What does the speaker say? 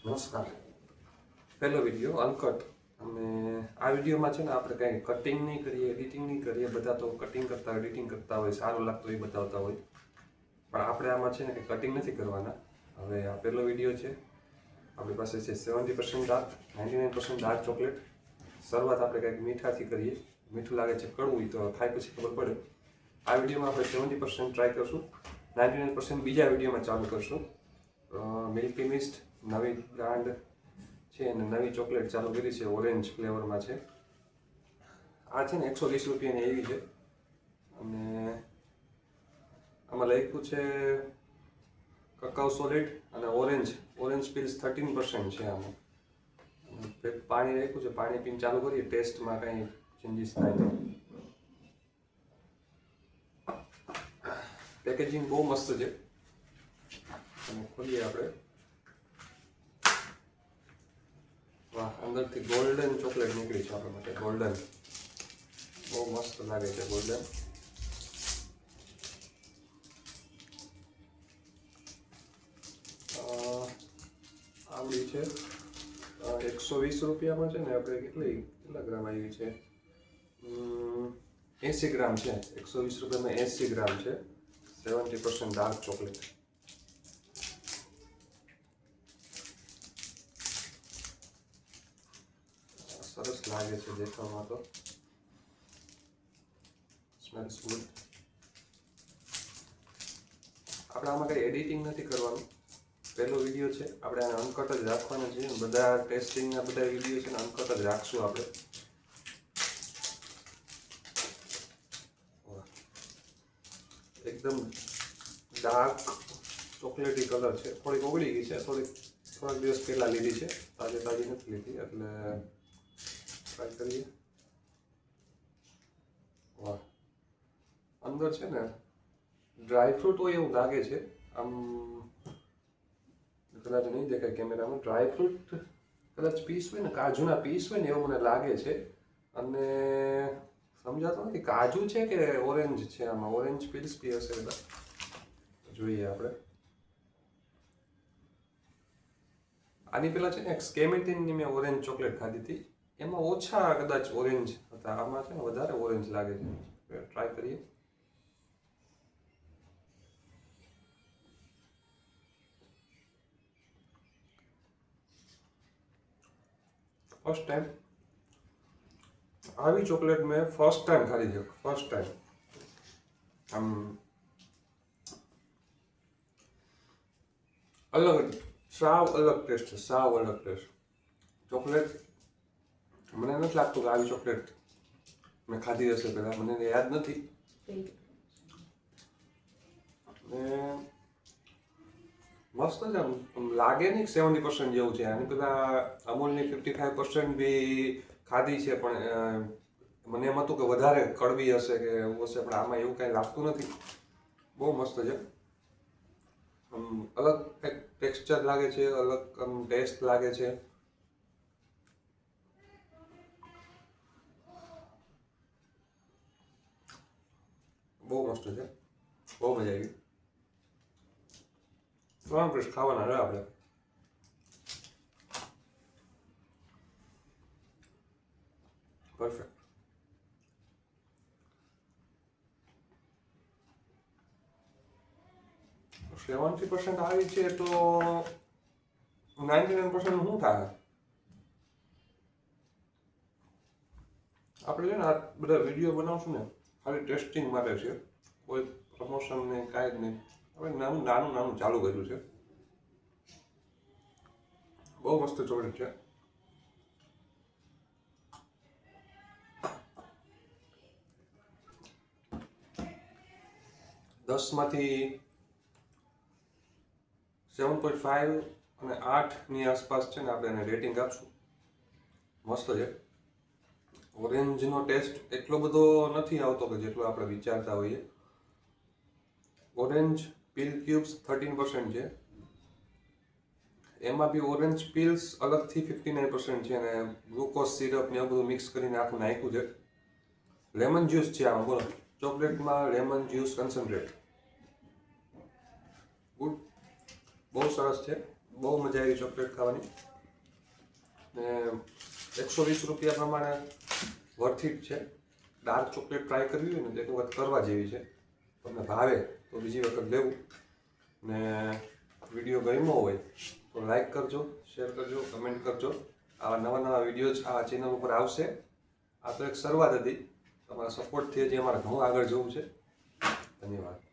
નમસ્કાર. પહેલો video uncut. અને આ વિડીયોમાં છે ને આપણે કાંઈ કટિંગ નહીં કરીએ, એડિટિંગ નહીં કરીએ. બધા તો કટિંગ કરતા હોય, એડિટિંગ કરતા હોય, સારું લાગતું એ બતાવતા હોય, પણ આપણે આમાં છે ને કે કટિંગ નથી કરવાના. હવે આ પહેલો વિડીયો છે. આપણી પાસે છે 70% ડાર્ક, 99% ડાર્ક ચોકલેટ. શરૂઆત આપણે કંઈક મીઠાથી કરીએ. મીઠું લાગે છે કડવું, તો ખાઈ પછી ખબર પડે. આ વિડીયોમાં આપણે 70% ટ્રાય કરશું, 99% બીજા વિડીયોમાં ચાલુ કરશું. મિલ્કી મિસ્ટ નવી બ્રાન્ડ છે અને નવી ચોકલેટ ચાલુ કરી છે, ઓરેન્જ ફ્લેવરમાં છે. આ છે ને 120 રૂપિયાની એવી છે અને આમાં લખ્યું છે કકાઉ સોલિડ અને ઓરેન્જ પીલ્સ 13% છે આમાં. પાણી રાખ્યું છે, પાણી પીને ચાલુ કરીએ, ટેસ્ટમાં કંઈ ચેન્જીસ થાય તો. પેકેજિંગ બહુ મસ્ત છે અને ખોલીએ આપણે. વાહ, અંદરથી ગોલ્ડન ચોકલેટ નીકળી છે આપણા માટે. ગોલ્ડન બહુ મસ્ત લાગે છે. ગોલ્ડન આવડી છે 120 રૂપિયામાં છે ને. આપણે કેટલા ગ્રામ આવી છે? 80 ગ્રામ છે. 120 રૂપિયામાં 80 ગ્રામ છે. 70% ડાર્ક ચોકલેટ. સરસ લાગે છે દેખાવામાં તો. Smells good. આપણે આમાં કંઈ એડિટિંગ નથી કરવાનું. પહેલો વિડીયો છે, આપણે આને અનકટ જ રાખવાના છે. બધા ટેસ્ટિંગના બધા વિડીયો છે ને અનકટ જ રાખશું આપણે. એકદમ ડાર્ક ચોકલેટી કલર છે. થોડીક ઓગળી ગઈ છે, થોડાક દિવસ પહેલાં લીધી છે, તાજી નથી લીધી, એટલે ટ્રાય કરીએ. વાહ, અંદર છે ને ડ્રાય ફ્રૂટ હોય એવું લાગે છે. આમ કદાચ નહીં દેખાય કેમેરામાં. ડ્રાય ફ્રૂટ કદાચ પીસ હોય ને, કાજુના પીસ હોય ને એવું મને લાગે છે. અને સમજાતું નથી કાજુ છે કે ઓરેન્જ છે. આમાં ઓરેન્જ પીલ્સ બી હશે બધા. જોઈએ આપણે. આની પહેલાં છે ને એક સ્કેમેટીનની મેં ઓરેન્જ ચોકલેટ ખાધી હતી. એમાં ઓછા કદાચ ઓરેન્જ હતા, આમાં છે ને વધારે ઓરેન્જ લાગે છે. ટ્રાય કરીએ. ફર્સ્ટ ટાઈમ આવી ચોકલેટ મેં ફર્સ્ટ ટાઈમ ખાધી છે. First time. આમ અલગ, સાવ અલગ ટેસ્ટ છે. સાવ અલગ ટેસ્ટ. ચોકલેટ મને નથી લાગતું કે આવી ચોકલેટ મેં ખાધી હશે પહેલાં. મને યાદ નથી. મસ્ત છે. આમ લાગે નહીં 70% જેવું છે. આની પહેલાં અમૂલની 55% બી ખાધી છે, પણ મને એમ હતું કે વધારે કડવી હશે કે એવું હશે, પણ આમાં એવું કાંઈ લાગતું નથી. બહુ મસ્ત છે. અલગ કંઈક ટેક્સચર લાગે છે, અલગ ટેસ્ટ લાગે છે. બહુ મસ્ત છે. બહુ મજા આવી. 3 પીસ ખાવાના રહે આપણે. પરફેક્ટ. 70% આવી છે તો 99% શું થાય? આપણે છે ને આ બધા વિડીયો બનાવશું ને ખાલી ટેસ્ટિંગ માટે છે. કોઈ પ્રમોશન નહીં, કાંઈ જ નહીં. હવે નાનું ચાલુ કર્યું છે. બહુ મસ્ત ચોકલેટ છે. દસમાંથી 7.5 અને 8ની આસપાસ છે ને આપણે એને રેટિંગ આપશું. મસ્ત છે. ઓરેન્જનો ટેસ્ટ એટલો બધો નથી આવતો કે જેટલો આપણે વિચારતા હોઈએ. ઓરેન્જ પીલ ક્યુબ્સ 13% છે. એમાં બી ઓરેન્જ પીલ્સ અલગથી 59% છે અને ગ્લુકોઝ સિરપ ને એવું બધું મિક્સ કરીને આખું નાખ્યું છે. લેમન જ્યુસ છે આમાં. બોલો, ચોકલેટમાં લેમન જ્યુસ કન્સન્ટ્રેટ. ગુડ. બહુ સરસ છે. બહુ મજા આવી ચોકલેટ ખાવાની ને 120 રૂપિયા પ્રમાણે વર્થ ઇટ છે. ડાર્ક ચોકલેટ ટ્રાય કરવી હોય ને તો એક વખત કરવા જેવી છે. તમને ભાવે તો બીજી વખત લેવું. ને વિડીયો ગમ્યો હોય તો લાઈક કરજો, શેર કરજો, કમેન્ટ કરજો. આવા નવા નવા વિડીયો આ ચેનલ ઉપર આવશે. આ તો એક શરૂઆત હતી. તમારા સપોર્ટથી હજી અમારે ઘણું આગળ જવું છે. ધન્યવાદ.